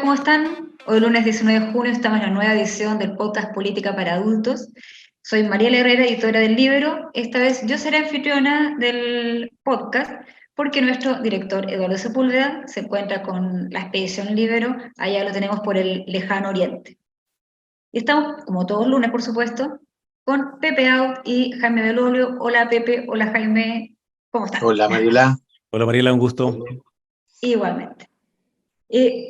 ¿cómo están? Hoy lunes 19 de junio estamos en la nueva edición del podcast Política para Adultos. Soy Mariela Herrera, editora del Libro. Esta vez yo seré anfitriona del podcast porque nuestro director Eduardo Sepúlveda se encuentra con la expedición Libero, allá lo tenemos por el lejano oriente. Y estamos, como todos lunes por supuesto, con Pepe Out y Jaime Belolio. Hola Pepe, hola Jaime, ¿cómo están? Hola Mariela. Hola Mariela, un gusto. Igualmente.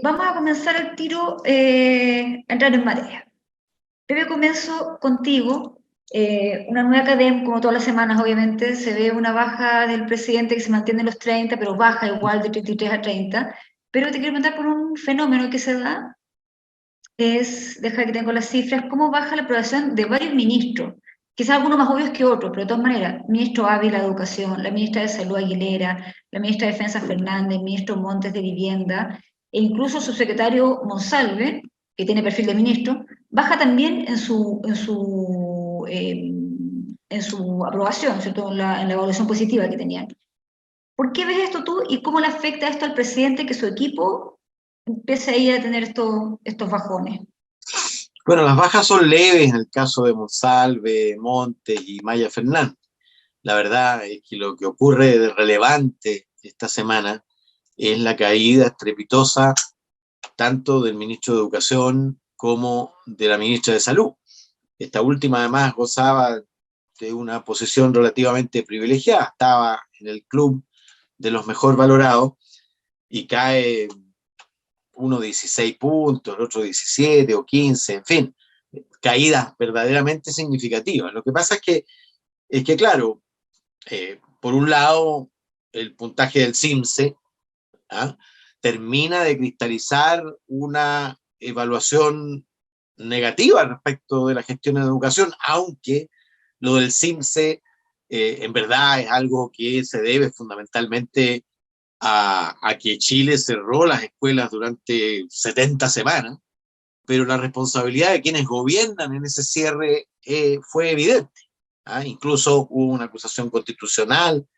Vamos a comenzar el tiro, a entrar en materia. Pepe, comienzo contigo. Una nueva academia, como todas las semanas, obviamente, se ve una baja del presidente que se mantiene en los 30, pero baja igual de 33 a 30. Pero te quiero preguntar por un fenómeno que se da, deja que tengo las cifras, cómo baja la aprobación de varios ministros. Quizás algunos más obvios que otros, pero de todas maneras, ministro Ávila de Educación, la ministra de Salud Aguilera, la ministra de Defensa Fernández, el ministro Montes de Vivienda, e incluso su secretario Monsalve, que tiene perfil de ministro, baja también en su aprobación, ¿cierto? En la evaluación positiva que tenían. ¿Por qué ves esto tú y cómo le afecta esto al presidente que su equipo empiece ahí a tener estos bajones? Bueno, las bajas son leves en el caso de Monsalve, Montes y Maya Fernández. La verdad es que lo que ocurre de relevante esta semana es la caída estrepitosa tanto del ministro de Educación como de la ministra de Salud. Esta última además gozaba de una posición relativamente privilegiada, estaba en el club de los mejor valorados y cae uno 16 puntos, el otro 17 o 15, en fin, caídas verdaderamente significativas. Lo que pasa es que claro, por un lado, el puntaje del CIMSE termina de cristalizar una evaluación negativa respecto de la gestión de educación, aunque lo del CIMSE en verdad es algo que se debe fundamentalmente a que Chile cerró las escuelas durante 70 semanas, pero la responsabilidad de quienes gobiernan en ese cierre fue evidente. Incluso hubo una acusación constitucional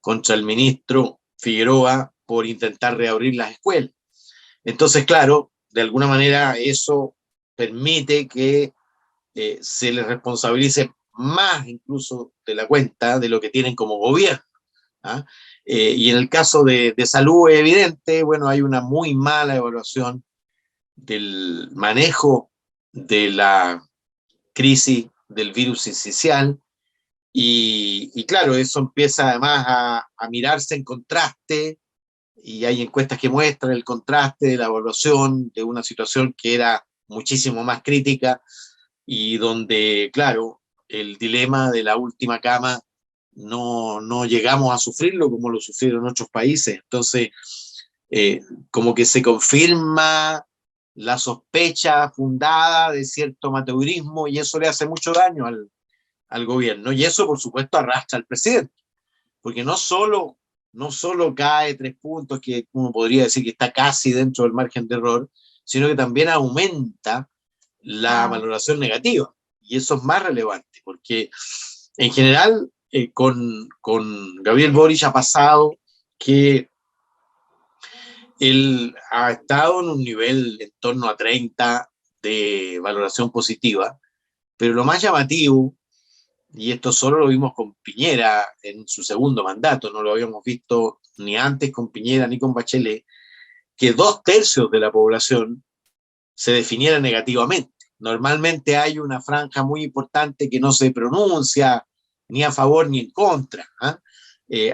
contra el ministro Figueroa por intentar reabrir las escuelas. Entonces, claro, de alguna manera eso permite que se les responsabilice más incluso de la cuenta de lo que tienen como gobierno. Y en el caso de salud es evidente, bueno, hay una muy mala evaluación del manejo de la crisis del virus sincicial y claro, eso empieza además a mirarse en contraste y hay encuestas que muestran el contraste de la evaluación de una situación que era muchísimo más crítica y donde, claro, el dilema de la última cama no llegamos a sufrirlo como lo sufrieron otros países. Entonces, como que se confirma la sospecha fundada de cierto amateurismo y eso le hace mucho daño al gobierno. Y eso, por supuesto, arrastra al presidente, porque no solo cae 3 puntos, que uno podría decir que está casi dentro del margen de error, sino que también aumenta la valoración negativa. Y eso es más relevante, porque en general con Gabriel Boric ha pasado que él ha estado en un nivel en torno a 30 de valoración positiva, pero lo más llamativo, y esto solo lo vimos con Piñera en su segundo mandato, no lo habíamos visto ni antes con Piñera ni con Bachelet, que 2/3 de la población se definiera negativamente. Normalmente hay una franja muy importante que no se pronuncia ni a favor ni en contra.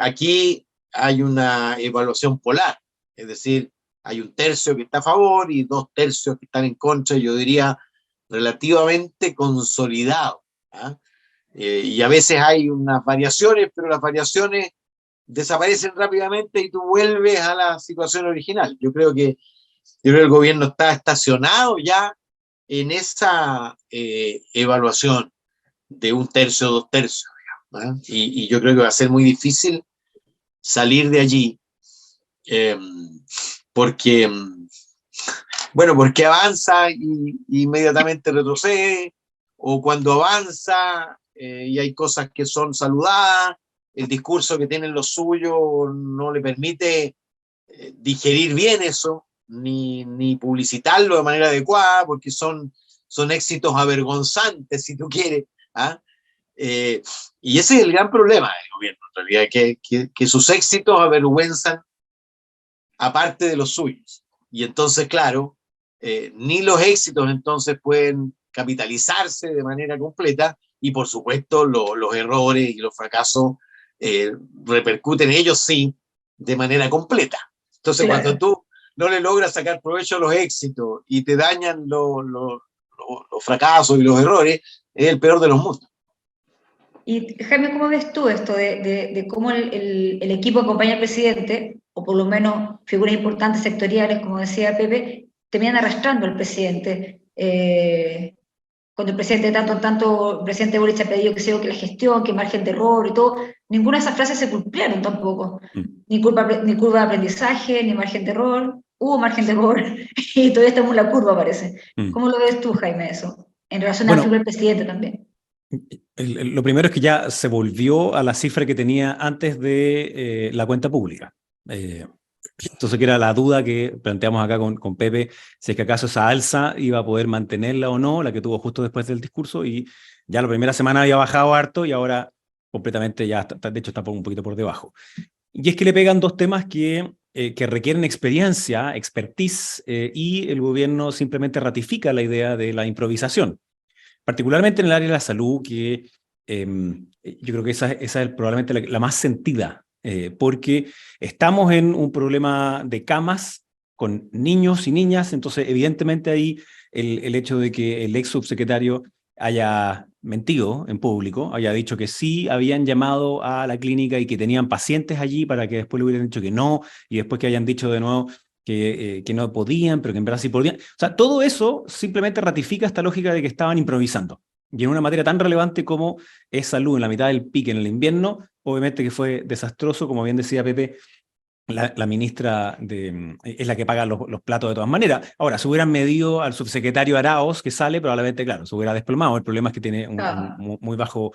Aquí hay una evaluación polar, es decir, hay 1/3 que está a favor y 2/3 que están en contra, yo diría relativamente consolidado. Y a veces hay unas variaciones, pero las variaciones desaparecen rápidamente y tú vuelves a la situación original. Yo creo que el gobierno está estacionado ya en esa evaluación de 1/3, 2/3, digamos, y yo creo que va a ser muy difícil salir de allí porque porque avanza y inmediatamente retrocede, o cuando avanza y hay cosas que son saludadas, el discurso que tienen los suyos no le permite digerir bien eso, ni publicitarlo de manera adecuada, porque son éxitos avergonzantes, si tú quieres. ¿Ah? Y ese es el gran problema del gobierno, en realidad, que sus éxitos avergüenzan aparte de los suyos. Y entonces, claro, ni los éxitos entonces pueden capitalizarse de manera completa, y por supuesto los errores y los fracasos repercuten ellos sí de manera completa. Entonces, Claro. cuando tú no le logras sacar provecho a los éxitos y te dañan los fracasos y los errores, es el peor de los mundos. Y Jaime, ¿cómo ves tú esto de cómo el equipo acompaña al presidente, o por lo menos figuras importantes sectoriales, como decía Pepe, terminan arrastrando al presidente? Cuando el presidente el presidente Boric ha pedido que la gestión, que margen de error y todo, ninguna de esas frases se cumplieron tampoco. Ni curva de aprendizaje, ni margen de error. Hubo margen de error y todavía estamos en la curva, parece. ¿Cómo lo ves tú, Jaime, eso? En relación a la figura del presidente también. Lo primero es que ya se volvió a la cifra que tenía antes de la cuenta pública. Entonces, que era la duda que planteamos acá con Pepe, si es que acaso esa alza iba a poder mantenerla o no, la que tuvo justo después del discurso, y ya la primera semana había bajado harto y ahora completamente ya, de hecho, está un poquito por debajo. Y es que le pegan dos temas que requieren experiencia, expertise, y el gobierno simplemente ratifica la idea de la improvisación. Particularmente en el área de la salud, que yo creo que esa es probablemente la más sentida, porque estamos en un problema de camas con niños y niñas, entonces evidentemente ahí el hecho de que el ex subsecretario haya mentido en público, haya dicho que sí habían llamado a la clínica y que tenían pacientes allí para que después le hubieran dicho que no, y después que hayan dicho de nuevo que no podían, pero que en verdad sí podían. O sea, todo eso simplemente ratifica esta lógica de que estaban improvisando. Y en una materia tan relevante como es salud, en la mitad del pique en el invierno, obviamente que fue desastroso, como bien decía Pepe, la ministra es la que paga los platos de todas maneras. Ahora, si hubieran medido al subsecretario Arauz, que sale, probablemente, claro, se hubiera desplomado. El problema es que tiene un muy bajo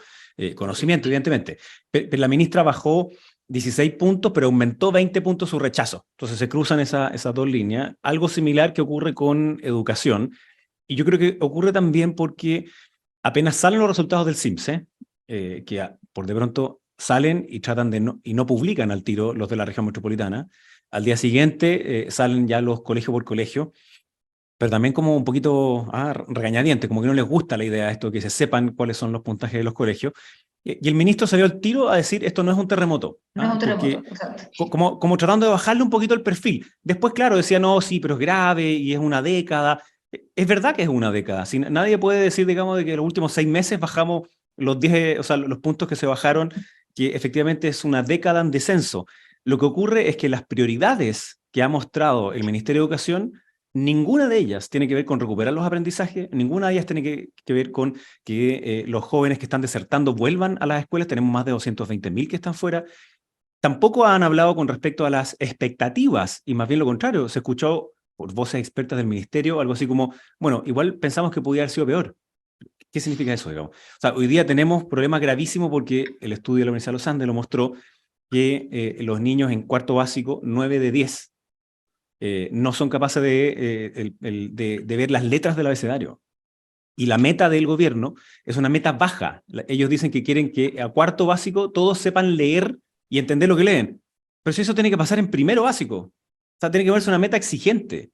conocimiento, evidentemente. Pero la ministra bajó 16 puntos, pero aumentó 20 puntos su rechazo. Entonces se cruzan esas dos líneas. Algo similar que ocurre con educación. Y yo creo que ocurre también porque apenas salen los resultados del CIMSE, que por de pronto salen y tratan de no publican al tiro los de la región metropolitana. Al día siguiente salen ya los colegio por colegio, pero también como un poquito regañadiente, como que no les gusta la idea de esto, que se sepan cuáles son los puntajes de los colegios. Y el ministro salió al tiro a decir, esto no es un terremoto. No es un terremoto, exacto. Como tratando de bajarle un poquito el perfil. Después, claro, decía, no, sí, pero es grave y es una década. Es verdad que es una década. Nadie puede decir, digamos, de que en los últimos 6 meses bajamos los 10, o sea, los puntos que se bajaron, que efectivamente es una década en descenso. Lo que ocurre es que las prioridades que ha mostrado el Ministerio de Educación, ninguna de ellas tiene que ver con recuperar los aprendizajes, ninguna de ellas tiene que ver con que los jóvenes que están desertando vuelvan a las escuelas. Tenemos más de 220.000 que están fuera. Tampoco han hablado con respecto a las expectativas, y más bien lo contrario, se escuchó por voces expertas del ministerio algo así como, bueno, igual pensamos que podía haber sido peor. ¿Qué significa eso, digamos? O sea, hoy día tenemos problemas gravísimos porque el estudio de la Universidad de los Andes lo mostró que los niños en cuarto básico, 9 de 10, no son capaces de ver las letras del abecedario. Y la meta del gobierno es una meta baja. Ellos dicen que quieren que a cuarto básico todos sepan leer y entender lo que leen. Pero si eso tiene que pasar en primero básico. O sea, tiene que verse una meta exigente.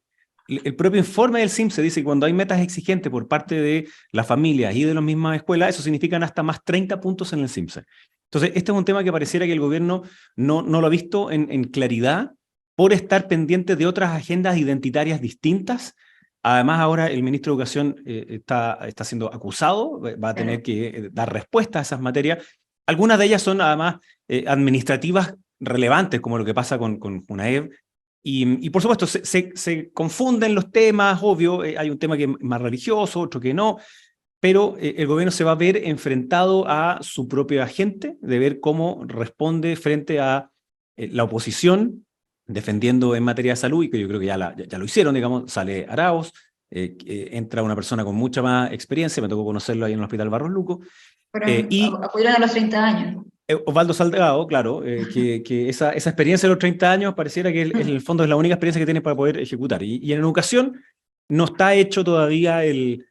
El propio informe del CIMSE dice que cuando hay metas exigentes por parte de las familias y de las mismas escuelas, eso significan hasta más 30 puntos en el CIMSE. Entonces, este es un tema que pareciera que el gobierno no lo ha visto en claridad por estar pendiente de otras agendas identitarias distintas. Además, ahora el ministro de Educación está siendo acusado, va a tener que dar respuesta a esas materias. Algunas de ellas son además administrativas relevantes, como lo que pasa con UNAEB. Y por supuesto, se confunden los temas, obvio, hay un tema que es más religioso, otro que no, pero el gobierno se va a ver enfrentado a su propia gente, de ver cómo responde frente a la oposición, defendiendo en materia de salud, y que yo creo que ya lo hicieron, digamos, sale Arauz, entra una persona con mucha más experiencia, me tocó conocerlo ahí en el Hospital Barros Luco. Pero acudieron a los 30 años. Osvaldo Salgado, claro, que esa experiencia de los 30 años pareciera que en el fondo es la única experiencia que tiene para poder ejecutar. Y en educación no está hecho todavía el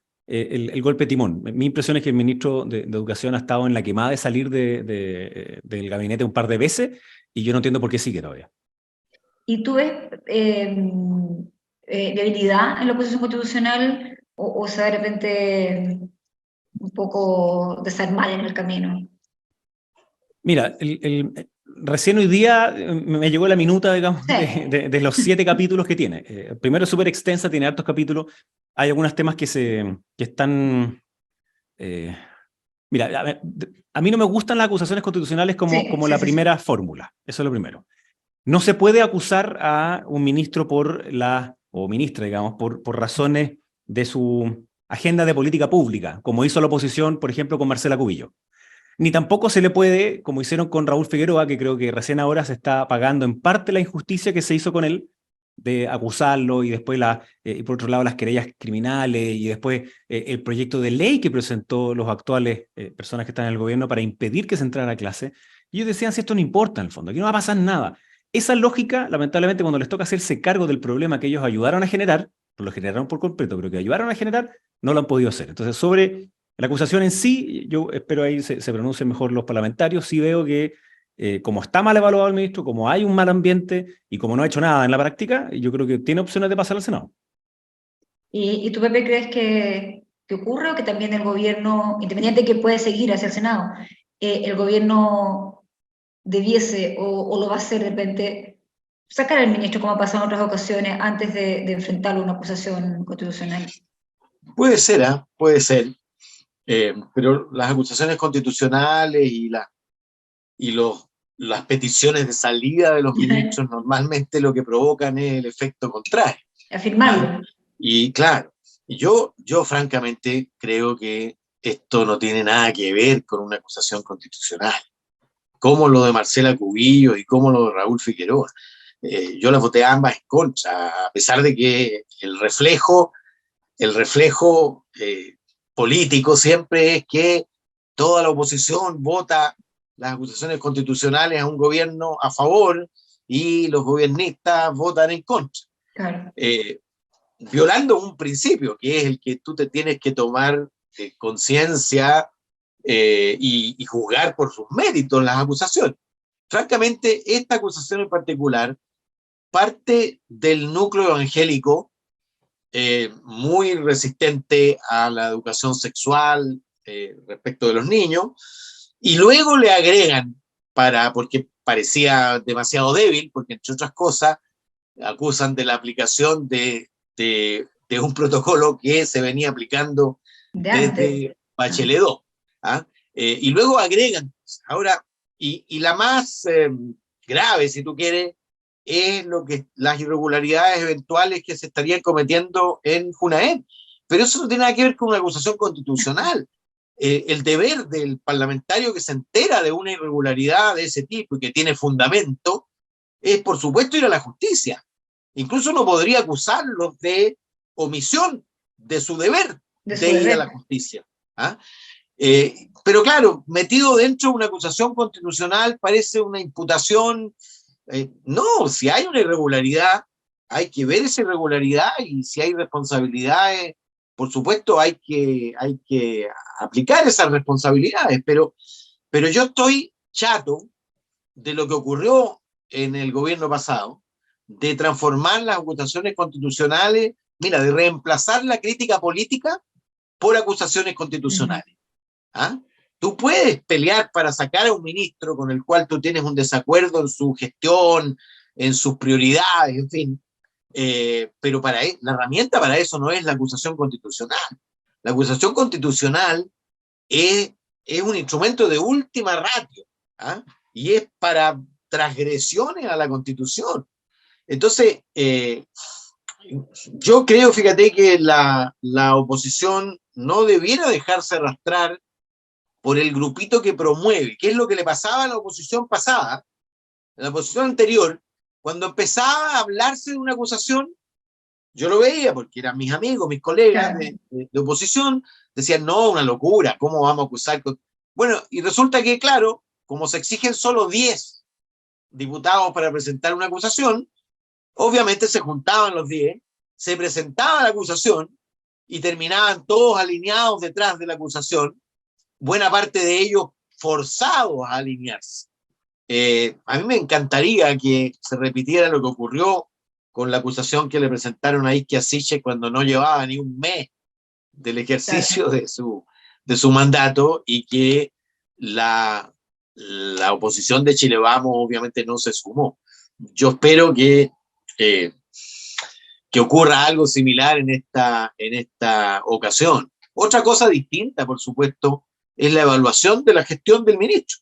golpe de timón. Mi impresión es que el ministro de Educación ha estado en la quemada de salir del gabinete un par de veces y yo no entiendo por qué sigue todavía. ¿Y tú ves debilidad en la oposición constitucional o sea, de repente un poco desarmar en el camino? Mira, recién hoy día me llegó la minuta, digamos, Sí. de los 7 capítulos que tiene. Primero es súper extensa, tiene hartos capítulos. Hay algunos temas que están... mira, a mí no me gustan las acusaciones constitucionales como la primera fórmula. Eso es lo primero. No se puede acusar a un ministro o ministra, digamos, por razones de su agenda de política pública, como hizo la oposición, por ejemplo, con Marcela Cubillo. Ni tampoco se le puede, como hicieron con Raúl Figueroa, que creo que recién ahora se está pagando en parte la injusticia que se hizo con él, de acusarlo, y después, y por otro lado, las querellas criminales, y después el proyecto de ley que presentó los actuales personas que están en el gobierno para impedir que se entrara a clase. Y ellos decían, si esto no importa en el fondo, aquí no va a pasar nada. Esa lógica, lamentablemente, cuando les toca hacerse cargo del problema que ellos ayudaron a generar, no lo generaron por completo, pero que ayudaron a generar, no lo han podido hacer. Entonces, sobre la acusación en sí, yo espero ahí se pronuncien mejor los parlamentarios. Sí veo que, como está mal evaluado el ministro, como hay un mal ambiente y como no ha hecho nada en la práctica, yo creo que tiene opciones de pasar al Senado. ¿Y tú, Pepe, crees que ocurre o que también el gobierno, independiente de que puede seguir hacia el Senado, el gobierno debiese o lo va a hacer de repente sacar al ministro como ha pasado en otras ocasiones antes de enfrentarlo a una acusación constitucional? Puede ser, ¿eh? Puede ser. Pero las acusaciones constitucionales las peticiones de salida de los ministros normalmente lo que provocan es el efecto contrario. Afirmarlo. Y claro, yo francamente creo que esto no tiene nada que ver con una acusación constitucional, como lo de Marcela Cubillo y como lo de Raúl Figueroa. Yo las voté ambas en contra, a pesar de que el reflejo político siempre es que toda la oposición vota las acusaciones constitucionales a un gobierno a favor y los gobiernistas votan en contra. Claro. Violando un principio que es el que tú te tienes que tomar conciencia y juzgar por sus méritos las acusaciones. Francamente, esta acusación en particular parte del núcleo evangélico muy resistente a la educación sexual respecto de los niños, y luego le agregan, porque parecía demasiado débil, porque entre otras cosas acusan de la aplicación de un protocolo que se venía aplicando desde Bachelet 2. Y luego agregan, ahora, y la más grave, si tú quieres, es las irregularidades eventuales que se estarían cometiendo en Junaed. Pero eso no tiene nada que ver con una acusación constitucional. El deber del parlamentario que se entera de una irregularidad de ese tipo y que tiene fundamento es, por supuesto, ir a la justicia. Incluso no podría acusarlos de omisión de su deber de ir a la justicia. Pero claro, metido dentro de una acusación constitucional parece una imputación. No, si hay una irregularidad, hay que ver esa irregularidad, y si hay responsabilidades, por supuesto hay que aplicar esas responsabilidades, pero yo estoy chato de lo que ocurrió en el gobierno pasado, de transformar las acusaciones constitucionales, mira, de reemplazar la crítica política por acusaciones constitucionales. Tú puedes pelear para sacar a un ministro con el cual tú tienes un desacuerdo en su gestión, en sus prioridades, en fin, pero la herramienta para eso no es la acusación constitucional. La acusación constitucional es un instrumento de última ratio, y es para transgresiones a la Constitución. Entonces, yo creo, fíjate, que la oposición no debiera dejarse arrastrar por el grupito que promueve, que es lo que le pasaba a la oposición pasada, a la oposición anterior. Cuando empezaba a hablarse de una acusación, yo lo veía porque eran mis amigos, mis colegas de oposición, decían, no, una locura, ¿cómo vamos a acusar? Bueno, y resulta que, claro, como se exigen solo 10 diputados para presentar una acusación, obviamente se juntaban los 10, se presentaba la acusación y terminaban todos alineados detrás de la acusación, buena parte de ellos forzados a alinearse. A mí me encantaría que se repitiera lo que ocurrió con la acusación que le presentaron a Isquia Siche cuando no llevaba ni un mes del ejercicio de su mandato, y que la oposición de Chile Vamos obviamente no se sumó. Yo espero que ocurra algo similar en esta ocasión. Otra cosa distinta, por supuesto, es la evaluación de la gestión del ministro.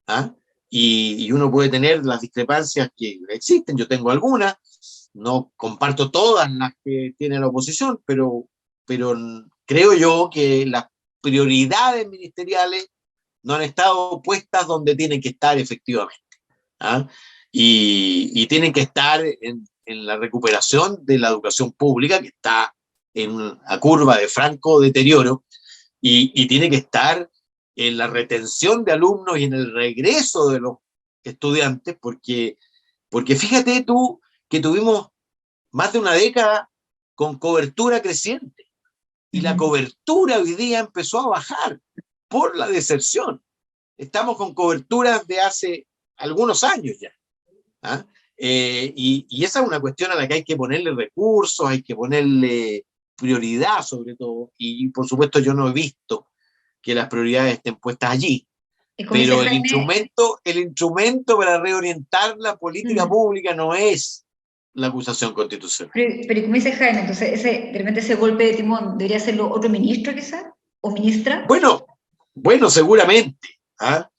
¿Ah? Y uno puede tener las discrepancias que existen, yo tengo algunas, no comparto todas las que tiene la oposición, pero creo yo que las prioridades ministeriales no han estado puestas donde tienen que estar efectivamente. ¿Ah? Y tienen que estar en la recuperación de la educación pública, que está en una curva de franco deterioro, y tiene que estar en la retención de alumnos y en el regreso de los estudiantes, porque fíjate tú que tuvimos más de una década con cobertura creciente, y la cobertura hoy día empezó a bajar por la deserción. Estamos con coberturas de hace algunos años ya. ¿Ah? Y esa es una cuestión a la que hay que ponerle recursos, hay que ponerle prioridad sobre todo, y por supuesto yo no he visto que las prioridades estén puestas allí, pero el instrumento para reorientar la política pública no es la acusación constitucional. Pero como dice Jaime, entonces de repente ese golpe de timón debería hacerlo otro ministro quizás, o ministra. Bueno, seguramente. ¿Ah?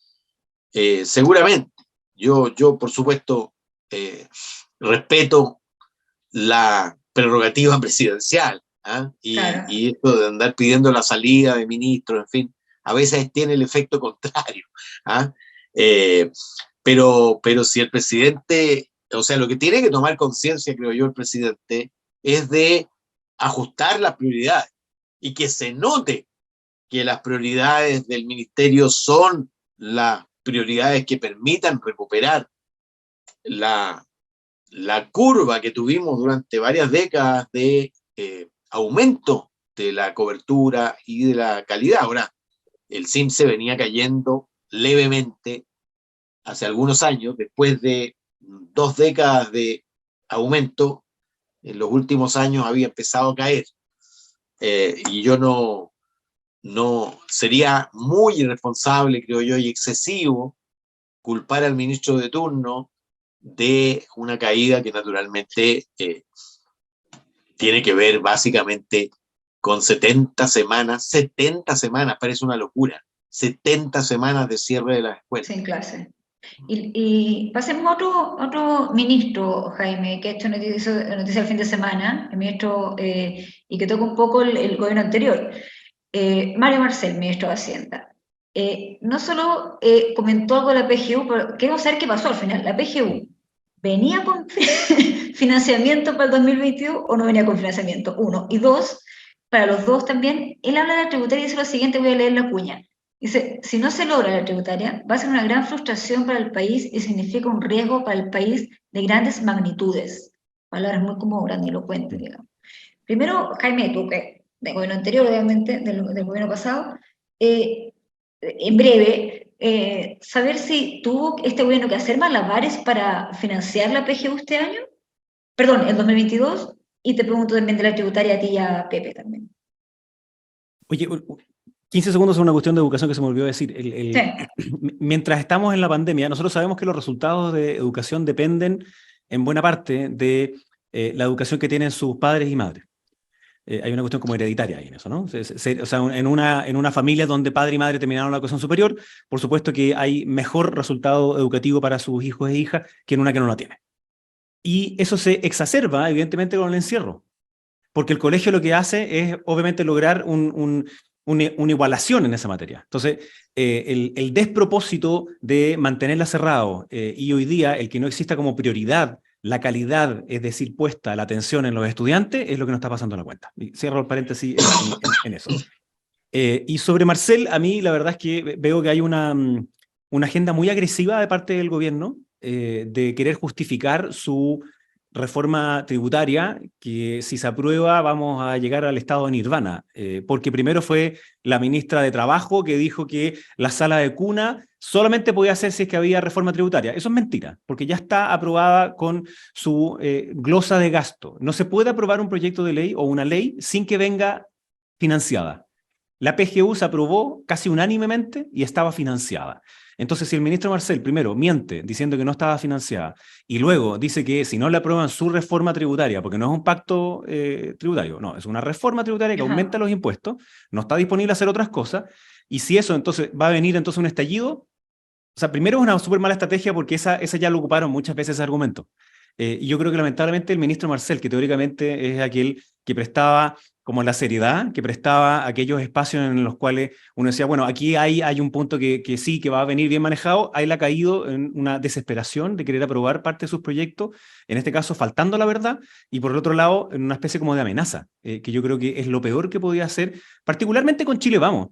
Seguramente. Yo por supuesto, respeto la prerrogativa presidencial. ¿Ah? Claro. Y esto de andar pidiendo la salida de ministros, en fin, a veces tiene el efecto contrario. ¿Ah? Pero si el presidente, o sea, lo que tiene que tomar conciencia, creo yo, el presidente, es de ajustar las prioridades, y que se note que las prioridades del ministerio son las prioridades que permitan recuperar la curva que tuvimos durante varias décadas de aumento de la cobertura y de la calidad. Ahora, el CIMSE venía cayendo levemente hace algunos años, después de 2 décadas de aumento. En los últimos años había empezado a caer, y yo no sería muy irresponsable, creo yo, y excesivo culpar al ministro de turno de una caída que naturalmente tiene que ver básicamente con 70 semanas, parece una locura, 70 semanas de cierre de las escuelas. Sin clase. Y pasemos a otro ministro, Jaime, que ha hecho noticia el fin de semana, el ministro, y que toca un poco el gobierno anterior. Mario Marcel, ministro de Hacienda. No solo comentó algo de la PGU, pero queremos saber qué pasó al final. ¿La PGU venía con financiamiento para el 2022 o no venía con financiamiento? Uno. Y dos, para los dos también, él habla de la tributaria y dice lo siguiente, voy a leer la cuña. Dice, si no se logra la tributaria, va a ser una gran frustración para el país y significa un riesgo para el país de grandes magnitudes. Palabras muy como grandilocuentes, digamos. Primero, Jaime, tú que del gobierno anterior, obviamente, del gobierno pasado, en breve, saber si tuvo este gobierno que hacer malabares para financiar la PGU este año, perdón, el 2022, y te pregunto también de la tributaria a ti y a Pepe también. Oye, 15 segundos es una cuestión de educación que se me olvidó decir. Sí. Mientras estamos en la pandemia, nosotros sabemos que los resultados de educación dependen en buena parte de la educación que tienen sus padres y madres. Hay una cuestión como hereditaria ahí en eso, ¿no? O sea, en una familia donde padre y madre terminaron la educación superior, por supuesto que hay mejor resultado educativo para sus hijos e hijas que en una que no la tiene. Y eso se exacerba, evidentemente, con el encierro. Porque el colegio lo que hace es, obviamente, lograr una igualación en esa materia. Entonces, el despropósito de mantenerla cerrado y hoy día el que no exista como prioridad la calidad, es decir, puesta la atención en los estudiantes, es lo que nos está pasando en la cuenta. Y cierro el paréntesis en eso. Y sobre Marcel, a mí la verdad es que veo que hay una una agenda muy agresiva de parte del gobierno de querer justificar su reforma tributaria, que si se aprueba vamos a llegar al estado de nirvana, porque primero fue la ministra de Trabajo que dijo que la sala de cuna solamente podía hacer si es que había reforma tributaria. Eso es mentira, porque ya está aprobada con su glosa de gasto. No se puede aprobar un proyecto de ley o una ley sin que venga financiada. La PGU se aprobó casi unánimemente y estaba financiada. Entonces, si el ministro Marcel primero miente diciendo que no estaba financiada y luego dice que si no le aprueban su reforma tributaria, porque no es un pacto tributario, no, es una reforma tributaria que aumenta los impuestos, no está disponible a hacer otras cosas, y si eso entonces va a venir entonces un estallido, o sea, primero es una súper mala estrategia porque esa ya lo ocuparon muchas veces ese argumento. Y yo creo que lamentablemente el ministro Marcel, que teóricamente es aquel que prestaba como la seriedad, que prestaba aquellos espacios en los cuales uno decía, bueno, aquí hay un punto que sí, que va a venir bien manejado, ahí le ha caído en una desesperación de querer aprobar parte de sus proyectos, en este caso faltando la verdad, y por el otro lado, en una especie como de amenaza, que yo creo que es lo peor que podía hacer, particularmente con Chile Vamos.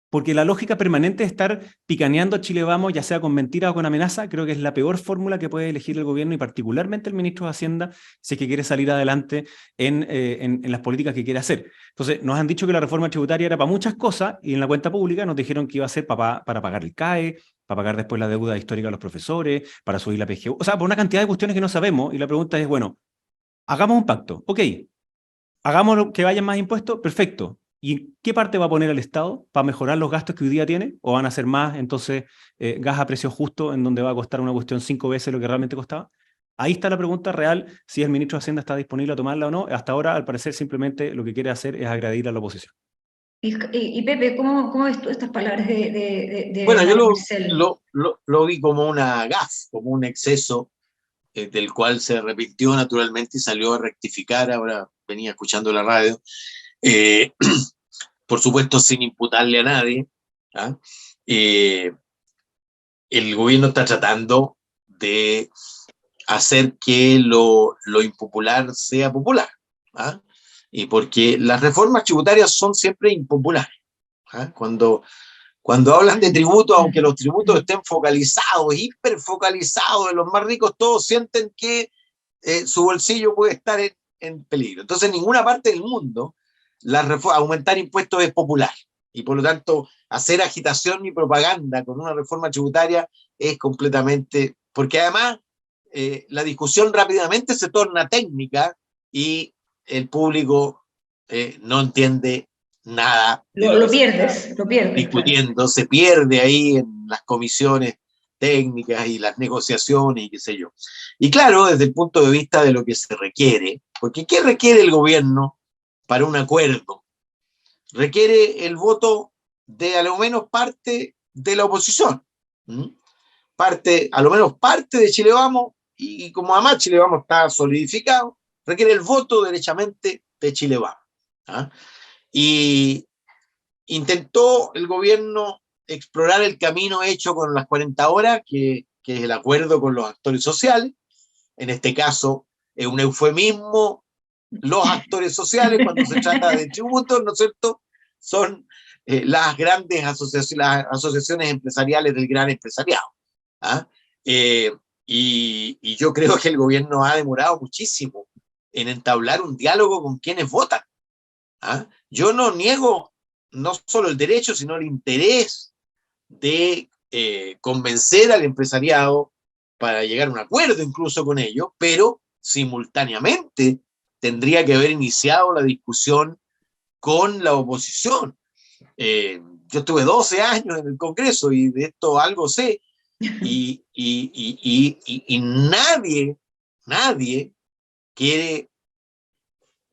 Porque la lógica permanente de estar picaneando a Chile Vamos, ya sea con mentiras o con amenaza, creo que es la peor fórmula que puede elegir el gobierno y particularmente el ministro de Hacienda si es que quiere salir adelante en las políticas que quiere hacer. Entonces, nos han dicho que la reforma tributaria era para muchas cosas y en la cuenta pública nos dijeron que iba a ser para pagar el CAE, para pagar después la deuda histórica de los profesores, para subir la PGU, o sea, por una cantidad de cuestiones que no sabemos y la pregunta es, bueno, hagamos un pacto, ok, hagamos que vayan más impuestos, perfecto. ¿Y qué parte va a poner el Estado para mejorar los gastos que hoy día tiene? ¿O van a ser más, entonces, gas a precio justo, en donde va a costar una cuestión 5 veces lo que realmente costaba? Ahí está la pregunta real, si el ministro de Hacienda está disponible a tomarla o no. Hasta ahora, al parecer, simplemente lo que quiere hacer es agredir a la oposición. Y Pepe, ¿cómo ves tú estas palabras de Bueno, yo Mario Marcel? lo vi como una gaffe, como un exceso del cual se arrepintió naturalmente y salió a rectificar. Ahora venía escuchando la radio. Eh, por supuesto, sin imputarle a nadie. ¿Ah? El gobierno está tratando de hacer que lo impopular sea popular. ¿Ah? Y porque las reformas tributarias son siempre impopulares. ¿Ah? Cuando hablan de tributos, aunque los tributos estén focalizados, hiperfocalizados en los más ricos, todos sienten que su bolsillo puede estar en peligro. Entonces, en ninguna parte del mundo aumentar impuestos es popular. Y por lo tanto, hacer agitación y propaganda con una reforma tributaria es completamente... Porque además, la discusión rápidamente se torna técnica y el público no entiende nada de lo que se está Lo pierdes, claro. discutiendo, se pierde ahí en las comisiones técnicas y las negociaciones y qué sé yo. Y claro, desde el punto de vista de lo que se requiere, porque ¿qué requiere el gobierno para un acuerdo? Requiere el voto de a lo menos parte de la oposición. A lo menos parte de Chile Vamos, y como además Chile Vamos está solidificado, requiere el voto derechamente de Chile Vamos. ¿Ah? Y intentó el gobierno explorar el camino hecho con las 40 horas, que es el acuerdo con los actores sociales. En este caso, es un eufemismo. Los actores sociales, cuando se trata de tributos, ¿no es cierto?, son las grandes asociaciones empresariales del gran empresariado. ¿Ah? Y yo creo que el gobierno ha demorado muchísimo en entablar un diálogo con quienes votan. ¿Ah? Yo no niego no solo el derecho, sino el interés de convencer al empresariado para llegar a un acuerdo incluso con ellos, pero simultáneamente tendría que haber iniciado la discusión con la oposición. Yo estuve 12 años en el Congreso y de esto algo sé, y nadie quiere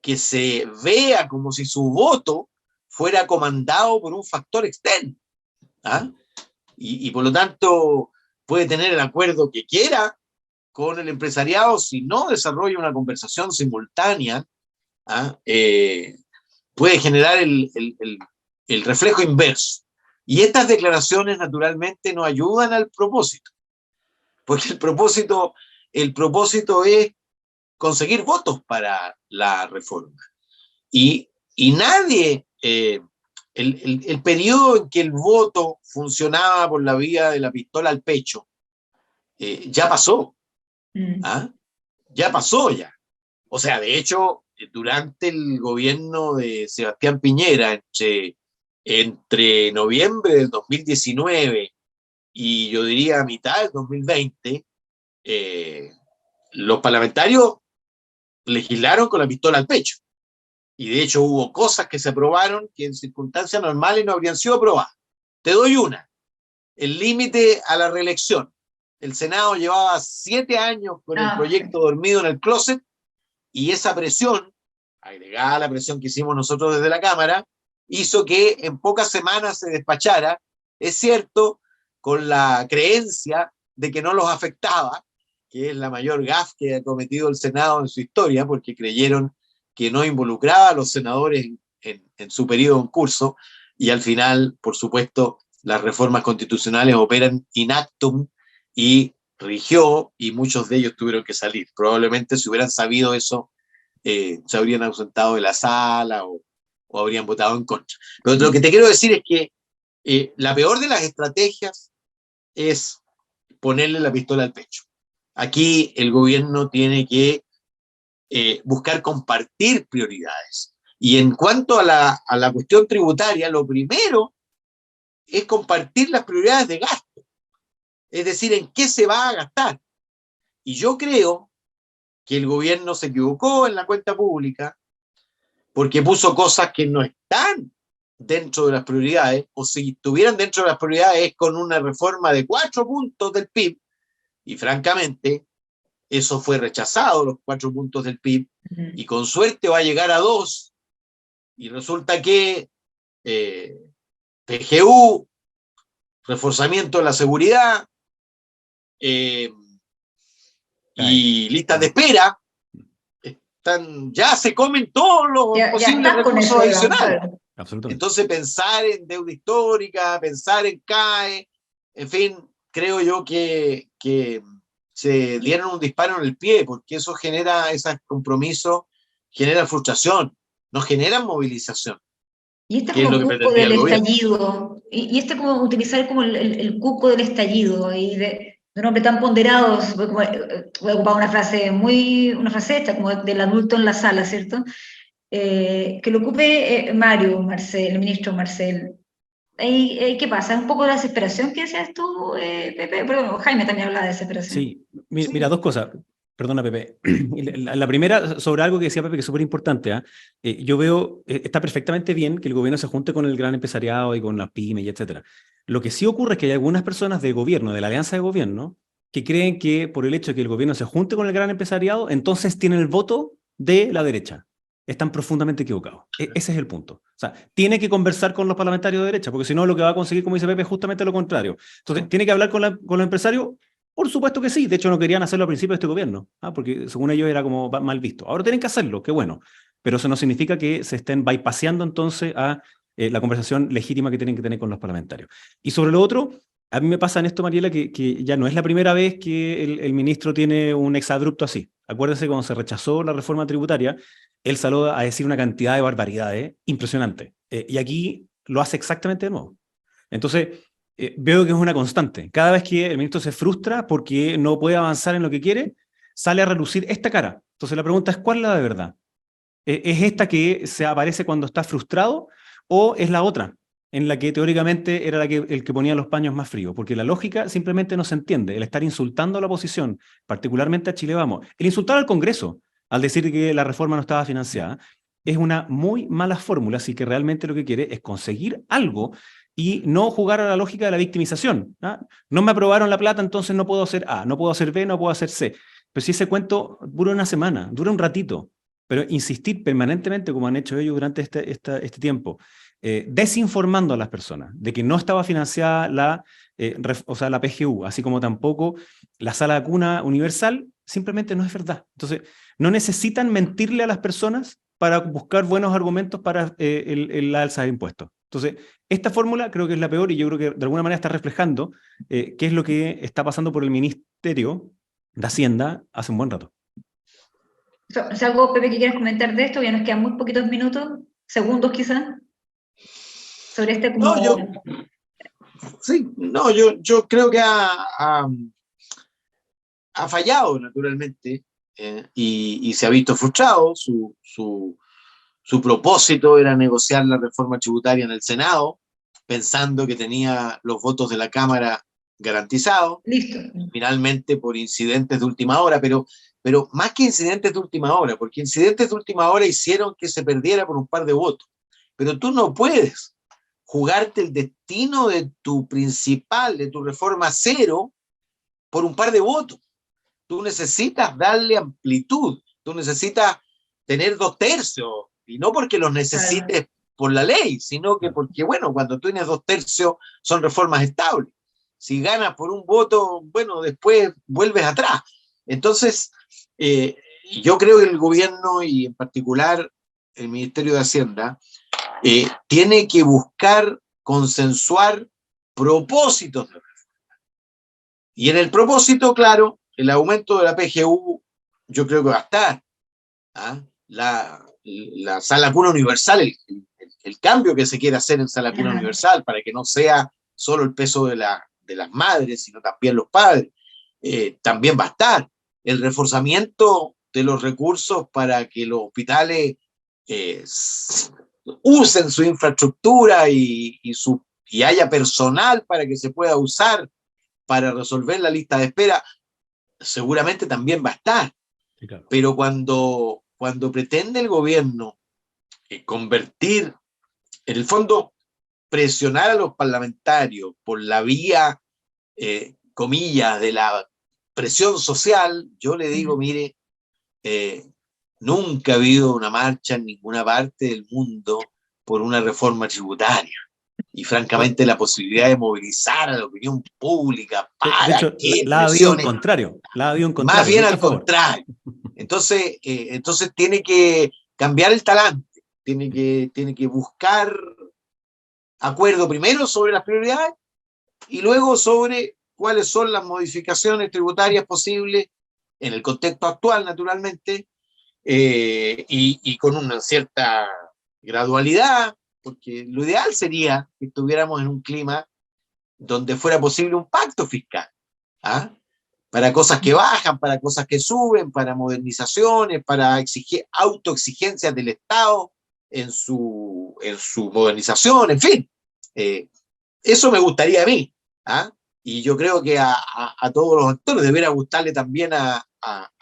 que se vea como si su voto fuera comandado por un factor externo. ¿Ah? Y por lo tanto puede tener el acuerdo que quiera con el empresariado, si no desarrolla una conversación simultánea, ¿ah? Puede generar el reflejo inverso. Y estas declaraciones naturalmente no ayudan al propósito, porque el propósito es conseguir votos para la reforma. Y nadie el periodo en que el voto funcionaba por la vía de la pistola al pecho, ya pasó. ¿Ah? Ya pasó ya. O sea, de hecho, durante el gobierno de Sebastián Piñera, entre noviembre del 2019 y yo diría mitad del 2020, los parlamentarios legislaron con la pistola al pecho. Y de hecho hubo cosas que se aprobaron que en circunstancias normales no habrían sido aprobadas. Te doy una. El límite a la reelección. El Senado llevaba 7 años con el proyecto dormido en el closet y esa presión, agregada a la presión que hicimos nosotros desde la Cámara, hizo que en pocas semanas se despachara, es cierto, con la creencia de que no los afectaba, que es la mayor gaffe que ha cometido el Senado en su historia, porque creyeron que no involucraba a los senadores en su periodo en curso, y al final, por supuesto, las reformas constitucionales operan in actum y rigió, y muchos de ellos tuvieron que salir. Probablemente si hubieran sabido eso, se habrían ausentado de la sala o habrían votado en contra. Pero lo que te quiero decir es que la peor de las estrategias es ponerle la pistola al pecho. Aquí el gobierno tiene que buscar compartir prioridades. Y en cuanto a la cuestión tributaria, lo primero es compartir las prioridades de gasto. Es decir, en qué se va a gastar. Y yo creo que el gobierno se equivocó en la cuenta pública porque puso cosas que no están dentro de las prioridades, o si estuvieran dentro de las prioridades es con una reforma de 4 puntos del PIB, y francamente eso fue rechazado, los 4 puntos del PIB, y con suerte va a llegar a 2, y resulta que PGU, reforzamiento de la seguridad, y listas de espera, ya se comen todos los posibles recursos adicionales. Absolutamente. Entonces pensar en deuda histórica, pensar en CAE, en fin, creo yo que se dieron un disparo en el pie, porque eso genera, esos compromisos generan frustración, no generan movilización. Y este como el cupo del estallido, y este como utilizar como el cupo del estallido, y de un hombre tan ponderado, voy a ocupar una frase esta, como del adulto en la sala, ¿cierto? Que lo ocupe Marcel, el ministro Marcel. ¿Qué pasa? ¿Es un poco de desesperación que decías tú, Pepe? Pero Jaime también habla de desesperación. Sí, mira, dos cosas. Perdona, Pepe. La primera, sobre algo que decía Pepe, que es súper importante. Yo veo, está perfectamente bien que el gobierno se junte con el gran empresariado y con las pymes y etcétera. Lo que sí ocurre es que hay algunas personas del gobierno, de la alianza de gobierno, que creen que por el hecho de que el gobierno se junte con el gran empresariado, entonces tienen el voto de la derecha. Están profundamente equivocados. Ese es el punto. O sea, tiene que conversar con los parlamentarios de derecha, porque si no, lo que va a conseguir, como dice Pepe, es justamente lo contrario. Entonces, ¿tiene que hablar con los empresarios? Por supuesto que sí. De hecho, no querían hacerlo al principio de este gobierno, porque según ellos era como mal visto. Ahora tienen que hacerlo, qué bueno. Pero eso no significa que se estén bypaseando entonces a la conversación legítima que tienen que tener con los parlamentarios. Y sobre lo otro, a mí me pasa en esto, Mariela, que ya no es la primera vez que el ministro tiene un exabrupto así. Acuérdense cuando se rechazó la reforma tributaria, él salió a decir una cantidad de barbaridades impresionante. Y aquí lo hace exactamente de nuevo. Entonces, veo que es una constante. Cada vez que el ministro se frustra porque no puede avanzar en lo que quiere, sale a relucir esta cara. Entonces la pregunta es, ¿cuál es la de verdad? ¿Es esta que se aparece cuando está frustrado o es la otra, en la que teóricamente era el que ponía los paños más fríos? Porque la lógica simplemente no se entiende. El estar insultando a la oposición, particularmente a Chile Vamos, el insultar al Congreso al decir que la reforma no estaba financiada, es una muy mala fórmula, así que realmente lo que quiere es conseguir algo y no jugar a la lógica de la victimización. No me aprobaron la plata, entonces no puedo hacer A, no puedo hacer B, no puedo hacer C. Pero si ese cuento dura una semana, dura un ratito, pero insistir permanentemente, como han hecho ellos durante este tiempo, desinformando a las personas de que no estaba financiada la PGU, así como tampoco la sala de cuna universal, simplemente no es verdad. Entonces, no necesitan mentirle a las personas para buscar buenos argumentos para la alza de impuestos. Entonces, esta fórmula creo que es la peor y yo creo que de alguna manera está reflejando qué es lo que está pasando por el Ministerio de Hacienda hace un buen rato. ¿Es algo, Pepe, que quieres comentar de esto? Ya nos quedan muy poquitos minutos, segundos quizás. sobre este No, como... yo creo que ha fallado naturalmente, y se ha visto frustrado. Su propósito era negociar la reforma tributaria en el Senado, pensando que tenía los votos de la Cámara garantizados. Listo. Finalmente, por incidentes de última hora, pero más que incidentes de última hora, porque incidentes de última hora hicieron que se perdiera por un par de votos. Pero tú no puedes jugarte el destino de tu principal, de tu reforma cero, por un par de votos. Tú necesitas darle amplitud, tú necesitas tener 2/3, y no porque los necesites por la ley, sino que porque, bueno, cuando tú tienes 2/3 son reformas estables. Si ganas por un voto, bueno, después vuelves atrás. Entonces, yo creo que el gobierno, y en particular el Ministerio de Hacienda, tiene que buscar consensuar propósitos de reforma. Y en el propósito, claro, el aumento de la PGU, yo creo que va a estar. La sala cuna universal, el cambio que se quiere hacer en sala cuna universal, para que no sea solo el peso de las madres, sino también los padres, también va a estar. El reforzamiento de los recursos para que los hospitales usen su infraestructura y haya personal para que se pueda usar para resolver la lista de espera, seguramente también va a estar. Sí, claro. Pero cuando pretende el gobierno convertir, en el fondo, presionar a los parlamentarios por la vía, comillas, de la presión social, yo le digo, mire, nunca ha habido una marcha en ninguna parte del mundo por una reforma tributaria. Y francamente la posibilidad de movilizar a la opinión pública para de hecho, que la ha habido en presione, contrario. más bien al favor. contrario. Entonces tiene que cambiar el talante, tiene que buscar acuerdo primero sobre las prioridades y luego sobre cuáles son las modificaciones tributarias posibles en el contexto actual, naturalmente, y con una cierta gradualidad, porque lo ideal sería que estuviéramos en un clima donde fuera posible un pacto fiscal, para cosas que bajan, para cosas que suben, para modernizaciones, para autoexigencias del Estado en su modernización, en fin. Eso me gustaría a mí, y yo creo que a todos los actores debería gustarle también a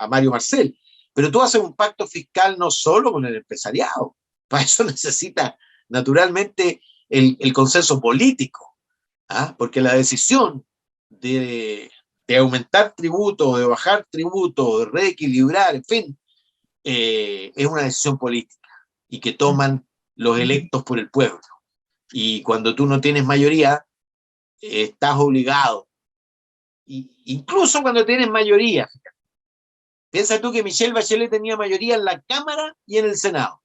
Mario Marcel. Pero tú haces un pacto fiscal no solo con el empresariado, para eso necesitas naturalmente el consenso político, porque la decisión de aumentar tributos, de bajar tributos, de reequilibrar, en fin, es una decisión política y que toman los electos por el pueblo. Y cuando tú no tienes mayoría, estás obligado. Incluso cuando tienes mayoría, piensa tú que Michelle Bachelet tenía mayoría en la Cámara y en el Senado.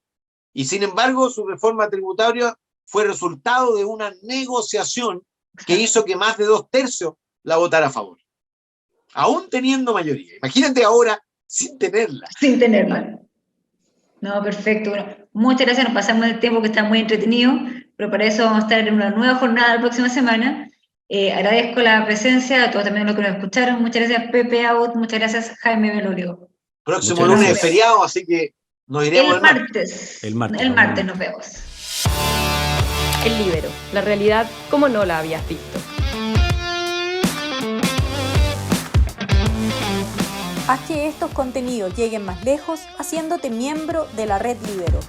Y sin embargo, su reforma tributaria fue resultado de una negociación que hizo que más de 2/3 la votara a favor, aún teniendo mayoría. Imagínate ahora sin tenerla. Sin tenerla. No, perfecto. Bueno, muchas gracias, nos pasamos el tiempo que está muy entretenido, pero para eso vamos a estar en una nueva jornada la próxima semana. Agradezco la presencia a todos también los que nos escucharon. Muchas gracias, Pepe Out. Muchas gracias, Jaime Belolio. Próximo lunes es feriado, así que nos iremos el martes. El martes nos vemos. El Líbero, la realidad como no la habías visto. Haz que estos contenidos lleguen más lejos haciéndote miembro de la Red Líbero.